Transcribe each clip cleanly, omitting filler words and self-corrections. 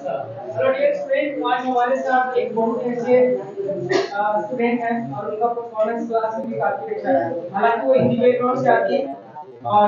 Hello dear student, आज हमारे साथ एक बहुत ही अच्छे स्टूडेंट हैं और उनका परफॉर्मेंस क्लास में भी काफी अच्छा है। हालांकि वो हिंदी बैकग्राउंड से आती है और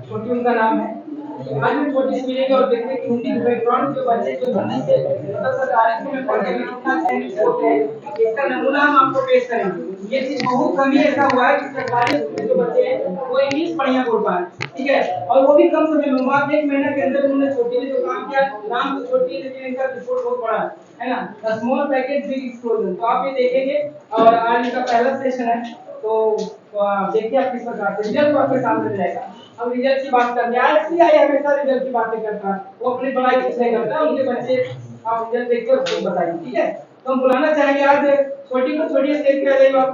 छोटी उनका नाम है। आज हम छोटी से मिलेंगे और देखते हैं कि हिंदी बैकग्राउंड के बच्चे जो हिंदी से मतलब सरकारी स्कूल में पढ़ने में कितना चयनित होते हैं, इसका नमूना हम आपको पेश करेंगे। ये चीज बहुत कम ही ऐसा हुआ है कि सरकारी स्कूल के जो बच्चे हैं वो इंग्लिश बढ़िया बोल पाए, ठीक है, और वो भी कम समय में। मात्र 1 महीना के अंदर उन्होंने छोटी ने जो काम किया, नाम तो छोटी है लेकिन इनका रिपोर्ट बहुत बड़ा है ना। The small package big explosion, तो आप ये देखेंगे और आज इनका पहला सेशन है, तो देखिए आप किस प्रकार से रिजल्ट आपके सामने रहेगा। अब रिजल्ट की बात करते हैं। आईएससीआई हमेशा रिजल्ट की बातें करता है, वो अपनी पढ़ाई कुछ नहीं करता, उनके बच्चे आप रिजल्ट देख के उसको बताइए, ठीक है। तो हम बुलाना चाहेंगे आज छोटी को। छोटी स्टेज पे आ जाइए आप।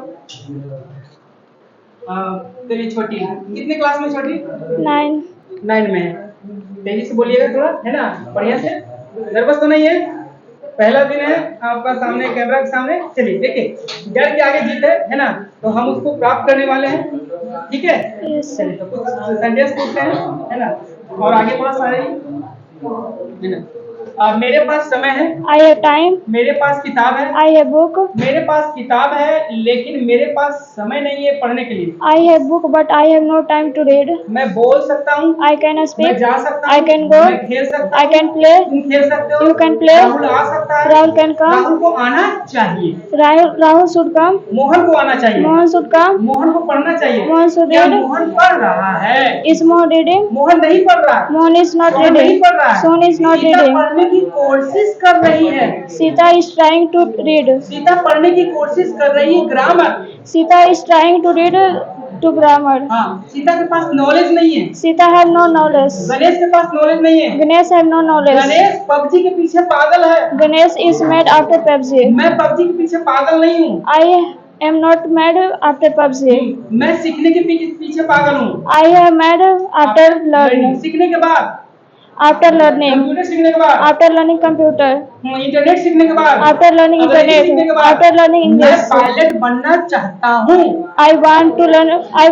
तेरी छोटी कितने क्लास में? छोटी 9 में। तेजी से बोलिएगा थोड़ा, है ना, बढ़िया से। नर्वस तो नहीं है? पहला दिन है आपका सामने कैमरा के सामने। चलिए देखिए, डर के आगे जीत है ना, तो हम उसको प्राप्त करने वाले हैं, ठीक है। चलिए तो कुछ सेंटेंस पूछते हैं, है ना, और आगे बढ़ पा रही है ना। मेरे पास समय है, I have time. मेरे पास किताब है, I have book. मेरे पास किताब है लेकिन मेरे पास समय नहीं है पढ़ने के लिए। I have book but I have no time to read. मैं बोल सकता हूँ, I can मैं speak. जा सकता हूँ, I can go. मैं खेल सकता I हूँ, can play. तुम खेल सकते हो, You can play. राहुल आ सकता है, Rahul can come. राहुल को आना चाहिए, Rahul should come. मोहन को आना चाहिए, Mohan should come. मोहन को पढ़ना चाहिए। मोहन should क्या read. मोहन पढ़ रहा है? Is Mohan reading? मोहन नहीं पढ़ रहा है, Mohan is not सोहन नहीं reading. पढ़ रहा है, Sohan is not Sita reading. पढ़ने की कोशिश कर रही है, Sita is trying to read. Sita पढ़ने की कोशिश कर रही है grammar. Sita is trying to read to grammar. हाँ, सीता के पास नॉलेज नहीं है, Sita have no knowledge. Ganesh के पास नॉलेज नहीं है, Ganesh have no knowledge. Ganesh PUBG के पीछे पागल है, Ganesh is mad after PUBG. मैं पबजी के पीछे पागल नहीं हूँ, I am not mad after PUBG. मैं सीखने के पीछे पागल हूँ। I am mad after learning. सीखने के बाद, After learning. कंप्यूटर सीखने के बाद, After learning computer. इंटरनेट सीखने के बाद, After learning अंग्रेजी सीखने के internet. बाद, After learning मैं English. पायलट बनना चाहता हूँ। I want to learn. I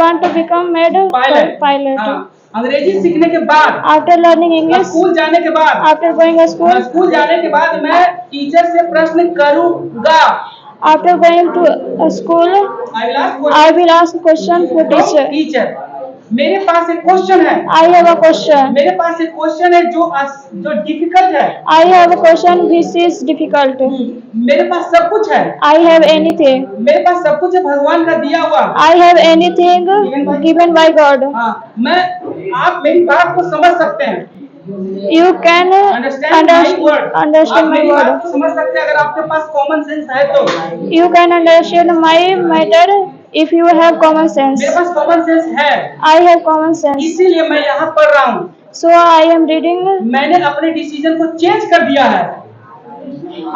want to become mad pilot. हाँ, अंग्रेजी सीखने के बाद, After learning English. स्कूल जाने के बाद, After going to school. School जाने के बाद मैं टीचर से प्रश्न करूँगा। After going to a school, I will ask question to teacher. Teacher, मेरे पास एक क्वेश्चन है, I have a question. मेरे पास एक क्वेश्चन है जो डिफिकल्ट है, I have a question which is difficult. मेरे पास सब कुछ है, I have anything. मेरे पास सब कुछ है भगवान का दिया हुआ। I have anything given by God. हाँ, आप मेरी बात को समझ सकते हैं। You can understand my word. understand आप my मेरी बात word. को समझ सकते हैं अगर आपके पास कॉमन सेंस है तो। You can understand my matter if you have common sense. मेरे पास कॉमन सेंस है, I have common sense. इसीलिए मैं यहाँ पढ़ रहा हूँ। So I am reading. मैंने अपने डिसीजन को चेंज कर दिया है,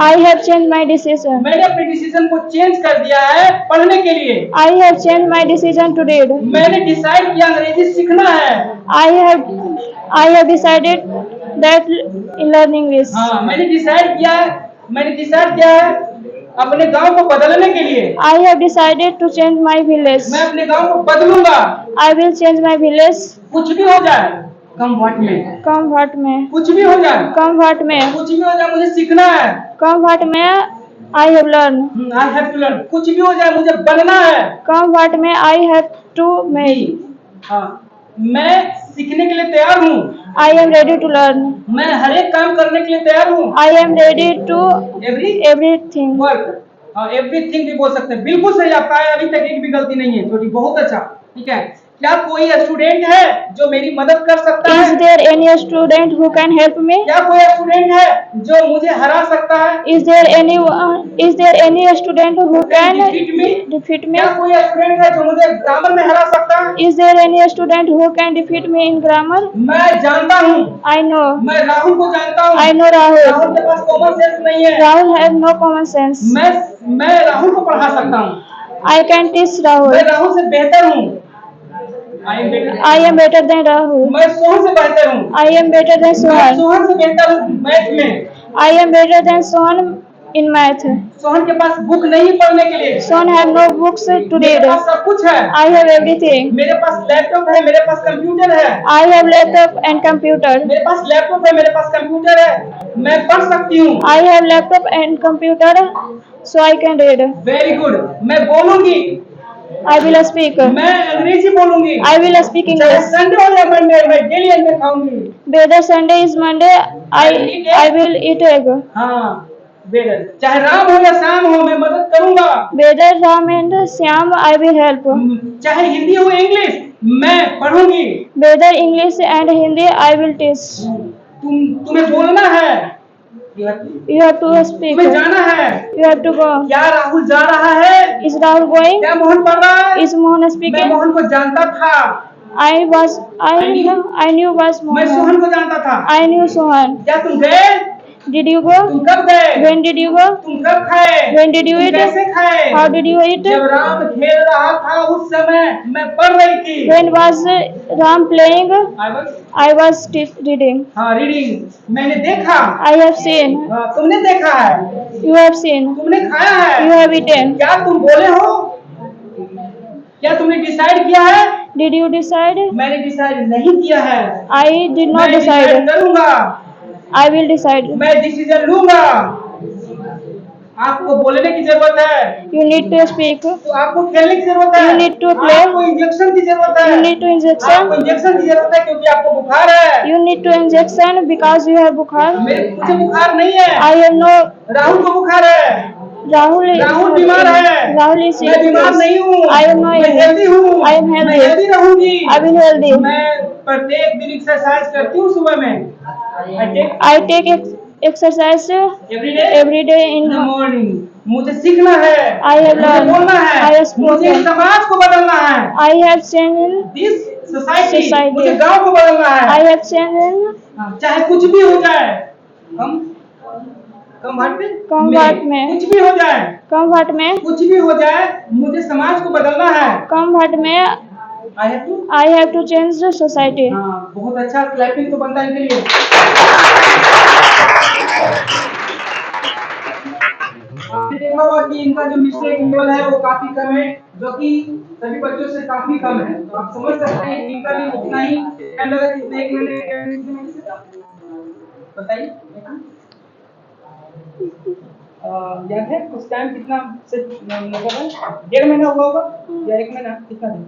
I have changed my decision. मैंने अपने डिसीजन को चेंज कर दिया है पढ़ने के लिए। I have changed my decision to read. मैंने डिसाइड किया अंग्रेजी सीखना है। I have decided that learning English. हाँ, मैंने डिसाइड किया है अपने गांव को बदलने के लिए। I have decided to change my village. मैं अपने गांव को बदलूंगा, I will change my village. कुछ भी हो जाए, कम व्हाट में, Come what may. कुछ भी हो जाए, Come what may. कुछ भी हो जाए, मुझे सीखना है। Come what may. I have learned. I have to learn. कुछ भी हो जाए मुझे बनना है। Come what may. I have to make. हाँ, मैं सीखने के लिए तैयार हूँ। I am ready to learn. मैं हर एक काम करने के लिए तैयार हूँ। I am ready to everything. Work, हाँ, एवरीथिंग भी बोल सकते हैं। बिल्कुल सही आपका है, अभी तक एक भी गलती नहीं है, छोटी बहुत अच्छा, ठीक है। क्या कोई स्टूडेंट है जो मेरी मदद कर सकता है? Is there any student who can help me? क्या कोई स्टूडेंट है जो मुझे हरा सकता है? Is there any student who can defeat me? क्या कोई स्टूडेंट है जो मुझे ग्रामर में हरा सकता है? Is there any student who can defeat me in grammar? मैं जानता हूँ, I know. मैं राहुल को जानता हूँ। I know Rahul. राहुल के पास कॉमन सेंस नहीं है। Rahul has no common sense. मैं राहुल को पढ़ा सकता हूँ। I can teach मैं Rahul. राहुल से बेहतर हूँ। I am better than Rahul. मैं सोहन से बेहतर हूँ। I am better than मैं Sohan. सोहन से बेहतर हूँ मैथ में। I am better than Sohan in math. Sohan के पास बुक नहीं है पढ़ने के लिए। Son have no books to मेरे read. पास सब कुछ है। I have everything. मेरे पास लैपटॉप है, मेरे पास कंप्यूटर है। I have laptop and computer. मेरे पास लैपटॉप है, मेरे पास कंप्यूटर है, मैं पढ़ सकती हूँ। I have laptop and computer, so I can read. Very good. मैं बोलूंगी, I will speak. मैं अंग्रेजी बोलूंगी। I will speak चाहे English. संडे हो या मंडे, मैं डेली अंडे खाऊंगी। Whether Sunday is Monday, I will eat egg. हाँ, वेदर चाहे राम हो या श्याम हो, मैं मदद करूंगा। Whether Ram and Shyam, I will help. चाहे हिंदी हो इंग्लिश, मैं पढ़ूंगी। Whether English and Hindi, I will teach. तुम्हें बोलना है, You have to speak. तुम्हें जाना है। You have to go. क्या राहुल जा रहा है? Is Rahul going? क्या मोहन पढ़ रहा है? Is Mohan मैं speaking? मोहन को जानता था। I knew was मैं Mohan. सोहन को जानता था। I knew Sohan. क्या तुम गए? Did you तुम go? कब गए? When did you go? तुम कब खाए? When did you तुम eat? कैसे खाए? How did you eat? जब राम खेल रहा था उस समय मैं पढ़ रही थी। When was Ram playing? I was I was reading. हाँ रीडिंग। मैंने देखा। I have seen. हाँ, तुमने देखा है। You have seen. तुमने खाया है। You have eaten. क्या तुम बोले हो? क्या तुमने डिसाइड किया है? Did you decide? मैंने डिसाइड नहीं किया है। I did not मैं डिसाइड decide. करूंगा। I will decide. मैं डिसीजन लूंगा। आपको बोलने की जरूरत है। You need to speak. तो आपको खेलने की जरूरत है। You need to play. आपको इंजेक्शन की जरूरत है। You need to injection. आपको इंजेक्शन की जरूरत है क्योंकि आपको बुखार है। You need to injection because you have bukhar. मुझे बुखार नहीं है। I have no. राहुल को बुखार है। राहुल बीमार है। Rahul is sick. मैं बीमार नहीं हूँ। I am not. मैं हेल्दी हूँ। I am मैं healthy. हेल्दी रहूंगी। I will healthy. मैं प्रत्येक दिन एक्सरसाइज करती हूँ सुबह में। I take exercise every day in the morning. मुझे सीखना है। I have मुझे learned. बोलना है। I have spoken. मुझे समाज को बदलना है। I have changed. This society. Society. मुझे गांव को बदलना है। I have changed. चाहे कुछ भी हो जाए, कम भाट में कुछ भी हो जाए, कम भाट में कुछ भी हो जाए, मुझे समाज को बदलना है। कम भाट में I have to change the society. हाँ, बहुत अच्छा क्लैपिंग तो बनता है इनके लिए। आपने देखा होगा कि इनका जो मिस्टेक लेवल है वो काफी कम है, जो कि सभी बच्चों से काफी कम है। तो आप समझ सकते हैं इनका भी उतना ही टाइम लगा जितना एक महीने बताइए। याद है उस टाइम कितना से मतलब है? 1.5 महीना हुआ होगा या 1 महीना? कितना दिन?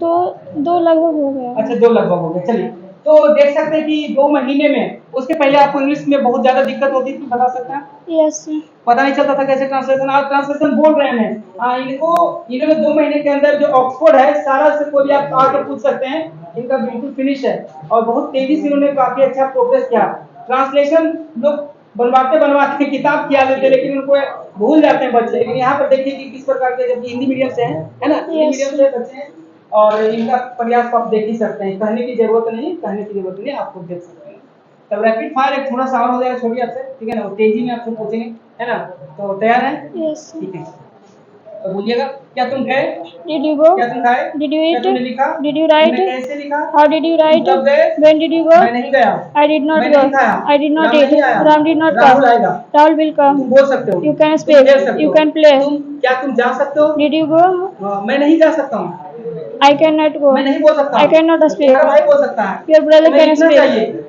दो लगभग हो गया। अच्छा, 2 लगभग हो गया। चलिए, तो देख सकते हैं कि 2 महीने में, उसके पहले आपको इंग्लिश में बहुत ज्यादा दिक्कत होती थी, बता सकते हैं? यस। पता नहीं चलता था कैसे ट्रांसलेशन। आज ट्रांसलेशन बोल रहे हैं। इन्होंने 2 महीने के अंदर जो ऑक्सफोर्ड है, सारा से कोई आप आके पूछ सकते हैं, इनका बिल्कुल फिनिश है और बहुत तेजी से इन्होंने काफी अच्छा प्रोग्रेस किया। ट्रांसलेशन लोग बनवाते किताब किया लेते, लेकिन उनको भूल जाते हैं बच्चे। लेकिन यहाँ पर देखिए कि किस प्रकार के, जबकि हिंदी मीडियम से है ना, हिंदी मीडियम से बच्चे हैं और इनका प्रयास आप देख ही सकते हैं। कहने की जरूरत नहीं, आप खुद देख सकते हैं। तब रैपिड फायर एक थोड़ा सा और हो जाएगा छोटी आपसे, ठीक है ना, वो तेजी में आपसे पूछेंगे, है ना? तो तैयार है? यस। ठीक है, तो बोलिएगा, क्या तुम गए? Did you go? क्या तुम खाए? Did you eat? क्या तुमने लिखा? Did you write? तुमने कैसे लिखा? How did you write? कब गए? When did you go? मैं नहीं गया। I did not मैं go. नहीं खाया। I did not Ram eat. नहीं आया। Ram did not Rahul come. आएगा। Rahul will come. तुम बोल सकते हो। You can तुम speak. खेल सकते You हो। can play. क्या तुम जा सकते हो? Did you go? मैं नहीं जा सकता हूँ। I cannot go. मैं नहीं बोल सकता। I cannot speak. मेरा भाई बोल सकता है। Your brother तुम्हें can लिखना speak. चाहिए।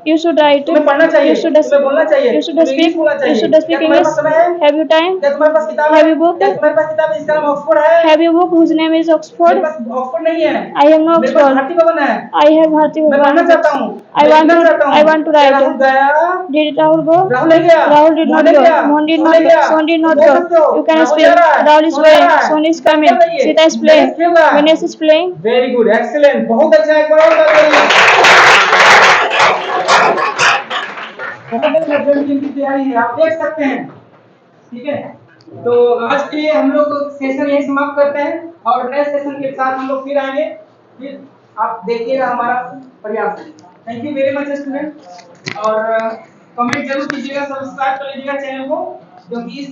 You should write. तुम्हें पढ़ना चाहिए। You should तुम्हें बोलना चाहिए। You should तुम्हें speak. इंग्लिश बोलना You चाहिए। should speak क्या तुम्हारे English. पास समय है? Have you time? क्या तुम्हारे पास किताब है? Have you book? क्या तुम्हारे पास किताब है? इसका नाम ऑक्सफोर्ड है? Have you book whose name is Oxford? मेरे पास ऑक्सफोर्ड नहीं है। I have no मेरे पास Oxford. भारती भवन है। I have Bharati मैं पढ़ना Bhavan. चाहता हूँ। I want to write. Rahul गया? Did Rahul go? राहुल नहीं गया। Rahul did not Mohan go. गया। Mohan did सोहन not नहीं go. गया। Son did तुम not बोल go. सकते हो। You can Rahul speak. जा रहा है। Rahul is सोहन जा going. रहा है। Son is क्या coming. कर रही है? Sita is playing. गणेश खेल रहा है। Ganesh is playing. Very good, excellent, बहुत अच्छा। एक बार और कर रही की तैयारी है, आप देख सकते हैं। ठीक है, तो आज के लिए हम लोग सेशन यही समाप्त करते हैं और नेक्स्ट सेशन के साथ हम लोग फिर आएंगे। फिर आप देखिएगा हमारा प्रयास। Thank you very much student, और कमेंट जरूर कीजिएगा, सब्सक्राइब कर लीजिएगा चैनल को, क्योंकि